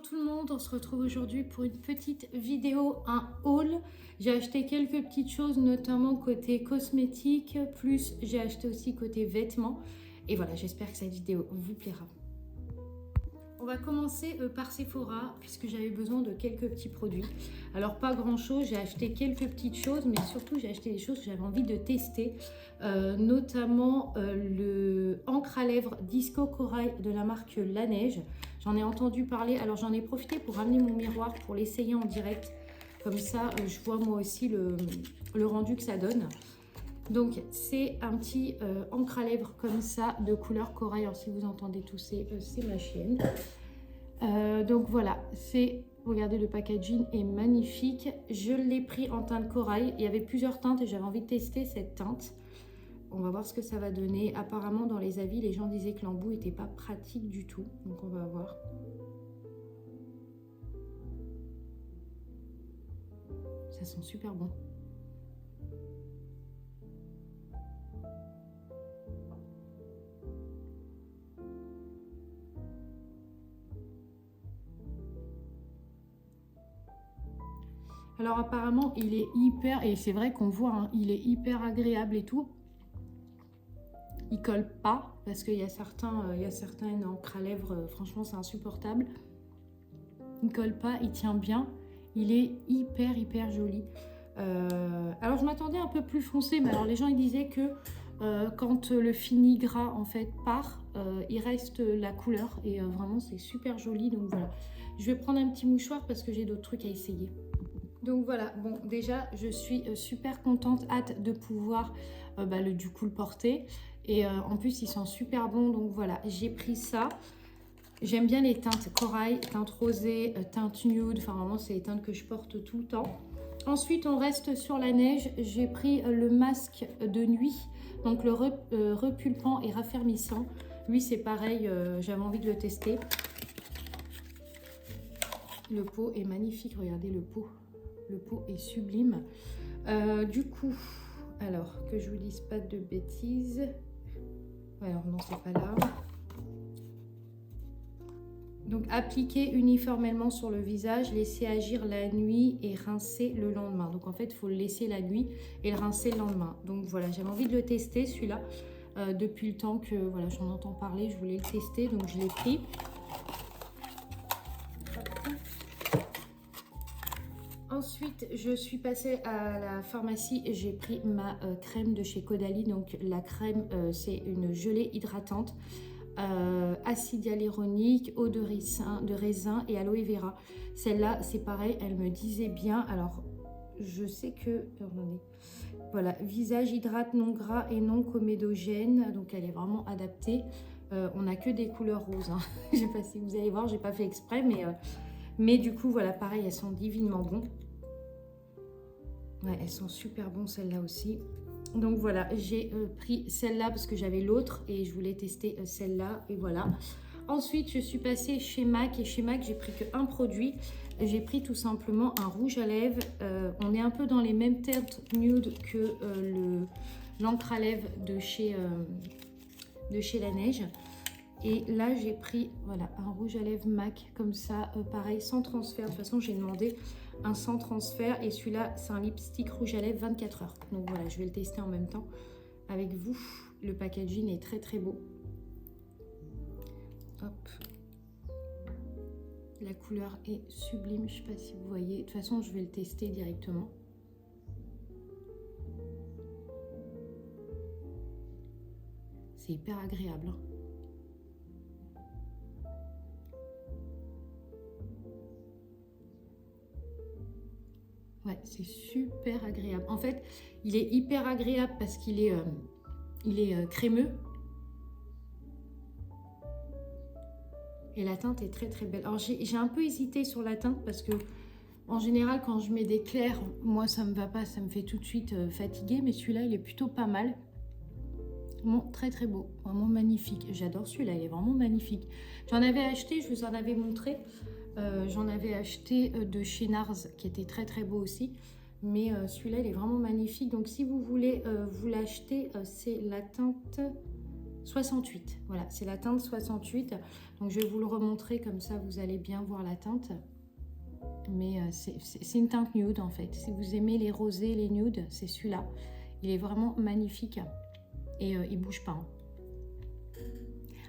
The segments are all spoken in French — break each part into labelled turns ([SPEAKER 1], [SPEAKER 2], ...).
[SPEAKER 1] Bonjour tout le monde, on se retrouve aujourd'hui pour une petite vidéo, un haul. J'ai acheté quelques petites choses, notamment côté cosmétique, plus j'ai acheté aussi côté vêtements. Et voilà, j'espère que cette vidéo vous plaira. On va commencer par Sephora, puisque j'avais besoin de quelques petits produits. Alors pas grand chose, j'ai acheté quelques petites choses, mais surtout j'ai acheté des choses que j'avais envie de tester, notamment le encre à lèvres Disco Corail de la marque Laneige. J'en ai entendu parler, alors j'en ai profité pour ramener mon miroir pour l'essayer en direct. Comme ça, je vois moi aussi le rendu que ça donne. Donc c'est un petit encre à lèvres comme ça de couleur corail. Alors si vous entendez tousser, c'est ma chienne. Donc voilà, regardez, le packaging est magnifique. Je l'ai pris en teinte corail. Il y avait plusieurs teintes et j'avais envie de tester cette teinte. On va voir ce que ça va donner. Apparemment dans les avis, les gens disaient que l'embout n'était pas pratique du tout. Donc on va voir. Ça sent super bon. Alors apparemment il est hyper, et c'est vrai qu'on voit, hein, il est hyper agréable et tout. Il colle pas parce qu'il y a certaines encres à lèvres, franchement c'est insupportable. Il colle pas, il tient bien, il est hyper joli. Alors je m'attendais un peu plus foncé, mais alors les gens ils disaient que quand le fini gras en fait part, il reste la couleur et vraiment c'est super joli. Donc voilà, je vais prendre un petit mouchoir parce que j'ai d'autres trucs à essayer. Donc voilà, bon déjà je suis super contente, hâte de pouvoir du coup le porter. Et en plus ils sont super bons, donc voilà, j'ai pris ça. J'aime bien les teintes corail, teinte rosée, teinte nude, enfin vraiment c'est les teintes que je porte tout le temps. Ensuite on reste sur la neige, j'ai pris le masque de nuit, donc le repulpant et raffermissant. Lui c'est pareil, j'avais envie de le tester. Le pot est magnifique, regardez le pot. Le pot est sublime. Du coup, alors que je vous dise pas de bêtises. Alors non, c'est pas là. Donc appliquer uniformément sur le visage, laisser agir la nuit et rincer le lendemain. Donc en fait, il faut le laisser la nuit et le rincer le lendemain. Donc voilà, j'avais envie de le tester celui-là. Depuis le temps que voilà, j'en entends parler, je voulais le tester, donc je l'ai pris. Ensuite, je suis passée à la pharmacie et j'ai pris ma crème de chez Caudalie. Donc la crème, c'est une gelée hydratante, acide hyaluronique, eau de raisin et aloe vera. Celle-là, c'est pareil, elle me disait bien. Alors, je sais que... Attendez. Voilà, visage hydrate non gras et non comédogène. Donc elle est vraiment adaptée. On n'a que des couleurs roses. Hein. Je ne sais pas si vous allez voir, j'ai pas fait exprès, mais du coup, voilà, pareil, elles sont divinement bonnes. Ouais, elles sont super bonnes, celles-là aussi. Donc voilà, j'ai pris celle-là parce que j'avais l'autre et je voulais tester celle-là. Et voilà. Ensuite, je suis passée chez MAC et chez MAC, j'ai pris qu'un produit. J'ai pris tout simplement un rouge à lèvres. On est un peu dans les mêmes teintes nude que l'encre à lèvres de chez Laneige. Et là, j'ai pris voilà, un rouge à lèvres MAC comme ça, pareil, sans transfert. De toute façon, j'ai demandé un sans transfert. Et celui-là, c'est un lipstick rouge à lèvres 24 heures. Donc voilà, je vais le tester en même temps avec vous. Le packaging est très beau. Hop. La couleur est sublime. Je ne sais pas si vous voyez. De toute façon, je vais le tester directement. C'est hyper agréable. Hein. Ouais, c'est super agréable. En fait, il est hyper agréable parce qu'il est, crémeux. Et la teinte est très belle. Alors, j'ai un peu hésité sur la teinte parce que, en général, quand je mets des clairs, moi, ça me va pas. Ça me fait tout de suite fatiguer. Mais celui-là, il est plutôt pas mal. Bon, très beau. Vraiment magnifique. J'adore celui-là. Il est vraiment magnifique. J'en avais acheté, je vous en avais montré. J'en avais acheté de chez Nars qui était très beau aussi, mais celui-là il est vraiment magnifique. Donc si vous voulez vous l'acheter, c'est la teinte 68. Voilà, c'est la teinte 68. Donc, je vais vous le remontrer comme ça, vous allez bien voir la teinte. Mais c'est une teinte nude en fait. Si vous aimez les rosés, les nudes, c'est celui-là. Il est vraiment magnifique et il bouge pas. Hein.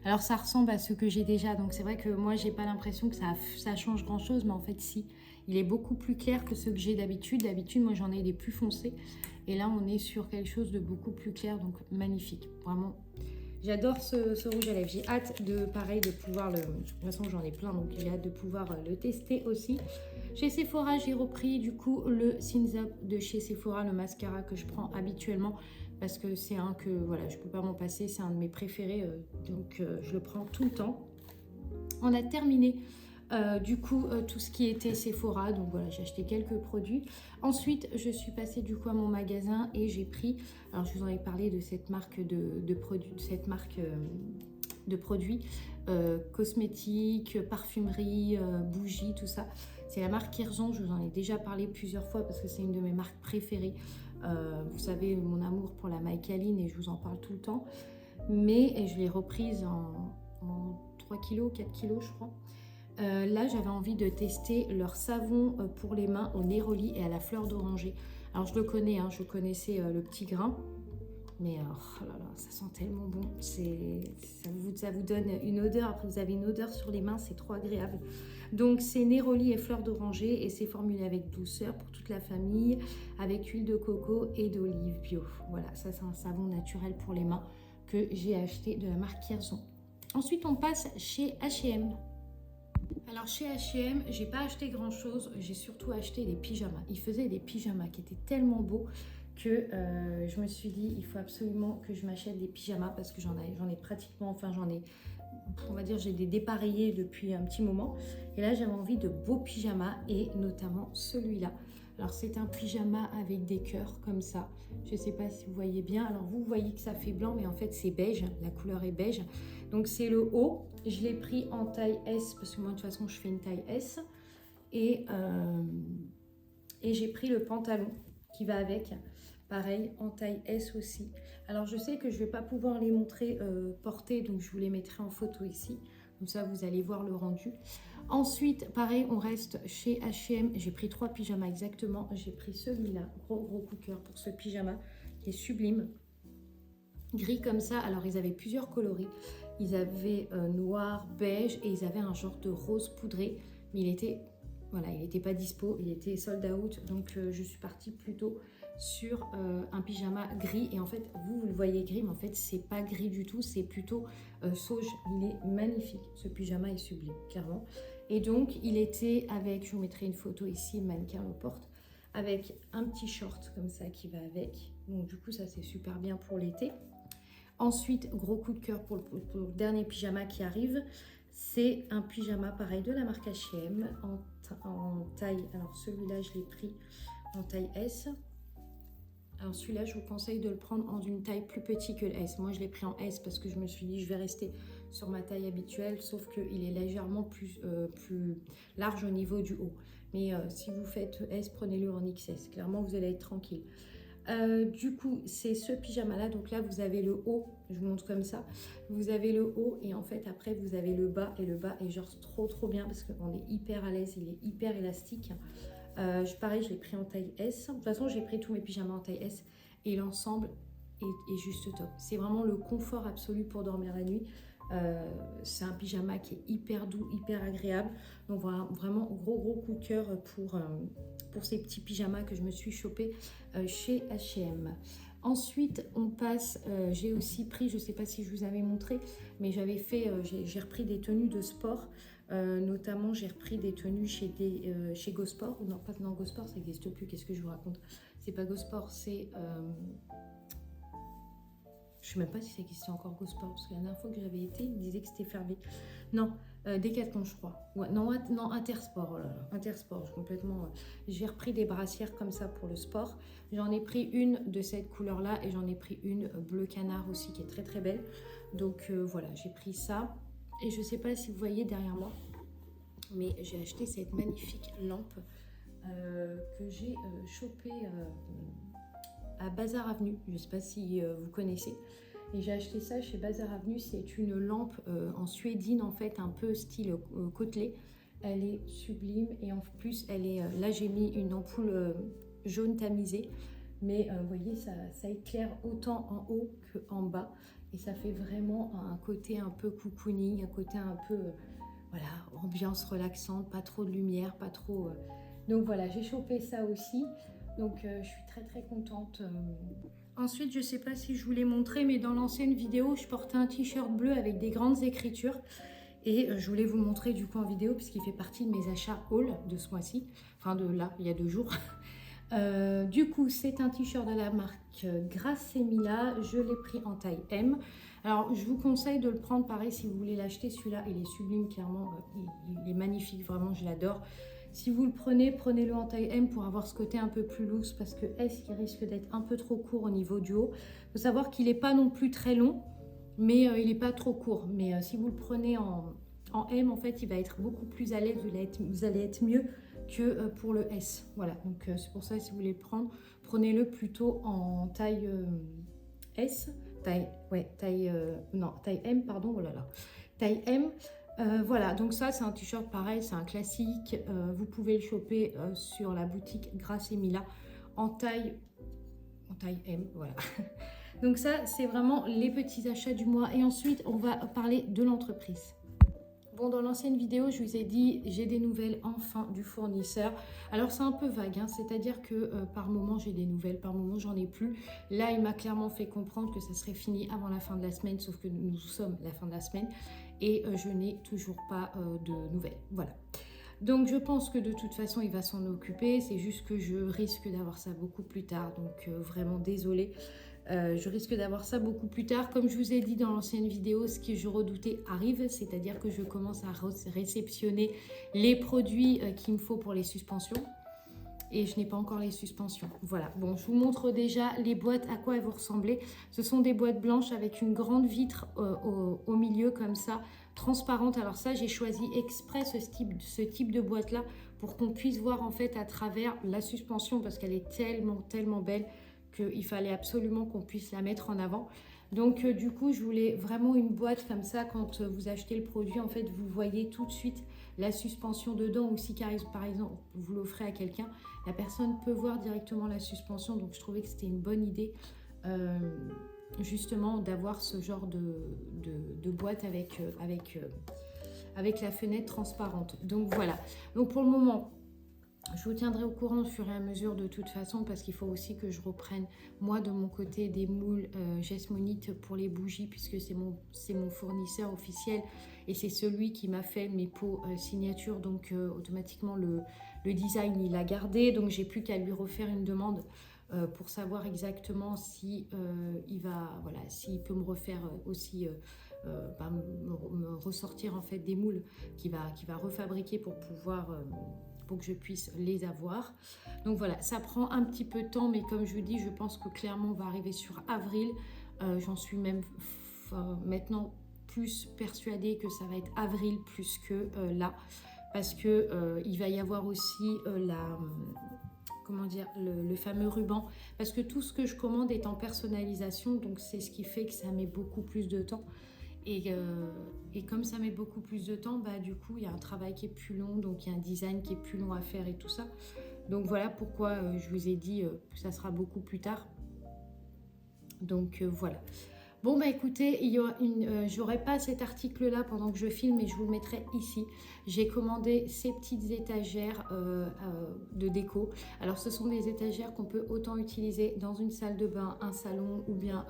[SPEAKER 1] Alors ça ressemble à ce que j'ai déjà, donc c'est vrai que moi j'ai pas l'impression que ça change grand chose, mais en fait si. Il est beaucoup plus clair que ceux que j'ai d'habitude. D'habitude moi j'en ai des plus foncés et là on est sur quelque chose de beaucoup plus clair, donc magnifique. Vraiment, j'adore ce rouge à lèvres. J'ai hâte de pouvoir le... De toute façon j'en ai plein, donc j'ai hâte de pouvoir le tester aussi. Chez Sephora, j'ai repris du coup le Thins Up de chez Sephora, le mascara que je prends habituellement parce que c'est un que voilà, je peux pas m'en passer, c'est un de mes préférés, donc je le prends tout le temps. On a terminé du coup tout ce qui était Sephora, donc voilà, j'ai acheté quelques produits. Ensuite, je suis passée du coup à mon magasin et j'ai pris, alors je vous en ai parlé de cette marque de produits, de cette marque de produits cosmétiques, parfumerie, bougies, tout ça. C'est la marque Kierzon, je vous en ai déjà parlé plusieurs fois parce que c'est une de mes marques préférées. Vous savez mon amour pour la Maïkaline et je vous en parle tout le temps. Mais je l'ai reprise en 3 kg, 4 kg je crois. Là j'avais envie de tester leur savon pour les mains au néroli et à la fleur d'oranger. Alors je le connais, hein, je connaissais le petit grain. Mais oh là là, ça sent tellement bon. Ça vous donne une odeur. Après, vous avez une odeur sur les mains, c'est trop agréable. Donc, c'est néroli et fleur d'oranger et c'est formulé avec douceur pour toute la famille, avec huile de coco et d'olive bio. Voilà, ça, c'est un savon naturel pour les mains que j'ai acheté de la marque Kierzon. Ensuite, on passe chez H&M. Alors chez H&M, j'ai pas acheté grand chose, j'ai surtout acheté des pyjamas. Ils faisaient des pyjamas qui étaient tellement beaux que je me suis dit il faut absolument que je m'achète des pyjamas parce que j'en ai pratiquement, enfin j'en ai, on va dire j'ai des dépareillés depuis un petit moment et là j'avais envie de beaux pyjamas et notamment celui-là. Alors c'est un pyjama avec des cœurs comme ça, je sais pas si vous voyez bien, alors vous voyez que ça fait blanc mais en fait c'est beige, la couleur est beige, donc c'est le haut, je l'ai pris en taille S parce que moi de toute façon je fais une taille S et j'ai pris le pantalon qui va avec, pareil en taille S aussi. Alors je sais que je vais pas pouvoir les montrer portés, donc je vous les mettrai en photo ici, comme ça vous allez voir le rendu. Ensuite pareil, on reste chez H&M, j'ai pris 3 pyjamas exactement, j'ai pris celui-là, gros coup de cœur pour ce pyjama qui est sublime, gris comme ça. Alors ils avaient plusieurs coloris, ils avaient noir, beige et ils avaient un genre de rose poudré, mais il était voilà, il n'était pas dispo, il était sold out, donc je suis partie plutôt sur un pyjama gris. Et en fait, vous le voyez gris, mais en fait, c'est pas gris du tout, c'est plutôt sauge. Il est magnifique, ce pyjama est sublime, clairement. Et donc, il était avec, je vous mettrai une photo ici, mannequin aux portes, avec un petit short comme ça qui va avec. Donc, du coup, ça, c'est super bien pour l'été. Ensuite, gros coup de cœur pour le dernier pyjama qui arrive. C'est un pyjama pareil de la marque H&M en taille, alors celui-là je l'ai pris en taille S. Alors celui-là je vous conseille de le prendre en une taille plus petite que le S. Moi je l'ai pris en S parce que je me suis dit je vais rester sur ma taille habituelle, sauf qu'il est légèrement plus large au niveau du haut. Mais si vous faites S, prenez-le en XS, clairement vous allez être tranquille. Du coup c'est ce pyjama là, donc là vous avez le haut, je vous montre comme ça, vous avez le haut et en fait après vous avez le bas et le bas est genre trop bien parce qu'on est hyper à l'aise, il est hyper élastique. Pareil je l'ai pris en taille S, de toute façon j'ai pris tous mes pyjamas en taille S et l'ensemble est juste top, c'est vraiment le confort absolu pour dormir la nuit. C'est un pyjama qui est hyper doux, hyper agréable, donc voilà, vraiment gros coup de cœur pour ces petits pyjamas que je me suis chopé chez H&M. Ensuite on passe, j'ai aussi pris, je sais pas si je vous avais montré, mais j'avais fait, j'ai repris des tenues de sport, notamment j'ai repris des tenues chez Gosport, non pas dans Gosport, ça n'existe plus, qu'est-ce que je vous raconte, c'est pas Gosport, c'est je sais même pas si ça existait encore Gosport, parce que la dernière fois que j'avais été, ils me disaient que c'était fermé. Non, Decathlon je crois. Ouais, non, Intersport, oh là là, Intersport, complètement. J'ai repris des brassières comme ça pour le sport. J'en ai pris une de cette couleur-là et j'en ai pris une bleu canard aussi qui est très belle. Donc voilà, j'ai pris ça. Et je sais pas si vous voyez derrière moi, mais j'ai acheté cette magnifique lampe que j'ai chopée à Bazar Avenue, je ne sais pas si vous connaissez. Et j'ai acheté ça chez Bazar Avenue. C'est une lampe en suédine, en fait, un peu style côtelé. Elle est sublime et en plus, elle est, là j'ai mis une ampoule jaune tamisée. Mais vous voyez, ça éclaire autant en haut qu'en bas. Et ça fait vraiment un côté un peu cocooning, un côté un peu, voilà, ambiance relaxante, pas trop de lumière, pas trop... Donc voilà, j'ai chopé ça aussi. Donc je suis très très contente. Ensuite, je ne sais pas si je vous l'ai montré, mais dans l'ancienne vidéo, je portais un t-shirt bleu avec des grandes écritures. Et je voulais vous montrer du coup en vidéo, puisqu'il fait partie de mes achats haul de ce mois-ci. Enfin de là, il y a 2 jours. Du coup, c'est un t-shirt de la marque Grassemila. Je l'ai pris en taille M. Alors, je vous conseille de le prendre pareil si vous voulez l'acheter. Celui-là, il est sublime, clairement. Il est magnifique, vraiment, je l'adore. Si vous le prenez, prenez-le en taille M pour avoir ce côté un peu plus loose parce que S, il risque d'être un peu trop court au niveau du haut. Il faut savoir qu'il n'est pas non plus très long, mais il n'est pas trop court. Mais si vous le prenez en M, en fait, il va être beaucoup plus à l'aise. Vous allez être mieux que pour le S. Voilà, donc c'est pour ça, si vous voulez le prendre, prenez-le plutôt en taille S, taille M, pardon, oh là là, taille M. Voilà, donc ça c'est un t-shirt pareil, c'est un classique. Vous pouvez le choper sur la boutique Grassemila en taille M, voilà. Donc ça, c'est vraiment les petits achats du mois. Et ensuite, on va parler de l'entreprise. Bon, dans l'ancienne vidéo, je vous ai dit, j'ai des nouvelles enfin du fournisseur. Alors, c'est un peu vague, hein, c'est-à-dire que par moment, j'ai des nouvelles, par moment, j'en ai plus. Là, il m'a clairement fait comprendre que ça serait fini avant la fin de la semaine, sauf que nous sommes la fin de la semaine et je n'ai toujours pas de nouvelles. Voilà. Donc, je pense que de toute façon, il va s'en occuper. C'est juste que je risque d'avoir ça beaucoup plus tard. Donc, vraiment désolée. Je risque d'avoir ça beaucoup plus tard. Comme je vous ai dit dans l'ancienne vidéo, ce que je redoutais arrive, c'est-à-dire que je commence à réceptionner les produits qu'il me faut pour les suspensions. Et je n'ai pas encore les suspensions. Voilà, bon, je vous montre déjà les boîtes, à quoi elles vont ressembler. Ce sont des boîtes blanches avec une grande vitre au milieu comme ça, transparente. Alors ça, j'ai choisi exprès ce type de boîte-là pour qu'on puisse voir en fait à travers la suspension parce qu'elle est tellement, tellement belle qu'il fallait absolument qu'on puisse la mettre en avant. Donc du coup, je voulais vraiment une boîte comme ça. Quand vous achetez le produit, en fait, vous voyez tout de suite la suspension dedans. Ou si par exemple, vous l'offrez à quelqu'un, la personne peut voir directement la suspension. Donc je trouvais que c'était une bonne idée justement d'avoir ce genre de boîte avec la fenêtre transparente. Donc voilà. Donc pour le moment, je vous tiendrai au courant au fur et à mesure de toute façon parce qu'il faut aussi que je reprenne moi de mon côté des moules Jesmonite pour les bougies puisque c'est mon fournisseur officiel et c'est celui qui m'a fait mes pots signature, donc automatiquement le design il a gardé, donc j'ai plus qu'à lui refaire une demande pour savoir exactement si s'il peut me refaire aussi me ressortir en fait des moules qu'il va refabriquer pour pouvoir pour que je puisse les avoir. Donc voilà, ça prend un petit peu de temps, mais comme je vous dis, je pense que clairement on va arriver sur avril. J'en suis même maintenant plus persuadée que ça va être avril plus que là, parce que il va y avoir aussi le fameux ruban, parce que tout ce que je commande est en personnalisation, donc c'est ce qui fait que ça met beaucoup plus de temps. Et comme ça met beaucoup plus de temps, bah, du coup, il y a un travail qui est plus long, donc il y a un design qui est plus long à faire et tout ça. Donc voilà pourquoi je vous ai dit que ça sera beaucoup plus tard. Donc voilà. Bon, bah écoutez, j'aurai pas cet article-là pendant que je filme, mais je vous le mettrai ici. J'ai commandé ces petites étagères de déco. Alors, ce sont des étagères qu'on peut autant utiliser dans une salle de bain, un salon ou bien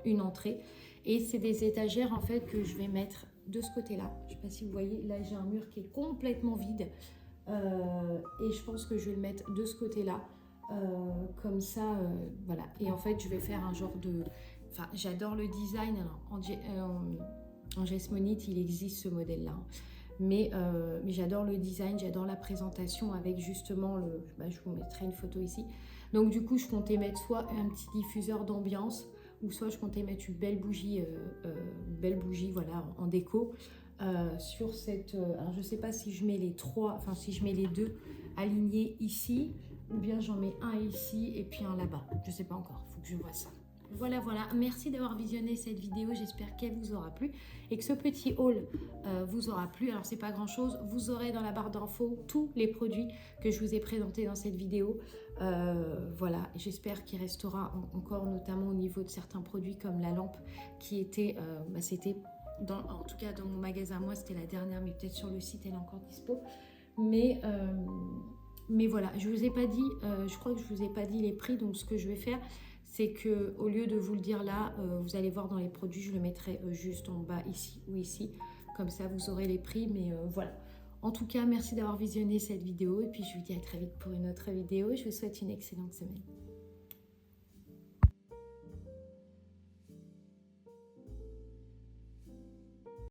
[SPEAKER 1] une entrée. Et c'est des étagères en fait que je vais mettre de ce côté-là. Je ne sais pas si vous voyez, là j'ai un mur qui est complètement vide. Et je pense que je vais le mettre de ce côté-là. Comme ça, voilà. Et en fait, je vais faire un genre de... Enfin, j'adore le design. Alors, en Jesmonite, il existe ce modèle-là. Hein. Mais j'adore le design, j'adore la présentation avec justement je vous mettrai une photo ici. Donc du coup, je comptais mettre soit un petit diffuseur d'ambiance, ou soit je comptais mettre une belle bougie voilà, en déco sur cette... alors je sais pas si je mets si je mets les deux alignés ici, ou bien j'en mets un ici et puis un là-bas. Je sais pas encore, il faut que je vois ça. Voilà, voilà. Merci d'avoir visionné cette vidéo. J'espère qu'elle vous aura plu et que ce petit haul vous aura plu. Alors, c'est pas grand-chose. Vous aurez dans la barre d'infos tous les produits que je vous ai présentés dans cette vidéo. Voilà. J'espère qu'il restera encore, notamment au niveau de certains produits comme la lampe qui était... c'était... en tout cas, dans mon magasin, moi, c'était la dernière, mais peut-être sur le site, elle est encore dispo. Mais voilà, je vous ai pas dit, je crois que je vous ai pas dit les prix. Donc, ce que je vais faire, c'est que au lieu de vous le dire là, vous allez voir dans les produits, je le mettrai juste en bas ici ou ici. Comme ça, vous aurez les prix. Mais voilà. En tout cas, merci d'avoir visionné cette vidéo. Et puis, je vous dis à très vite pour une autre vidéo. Je vous souhaite une excellente semaine.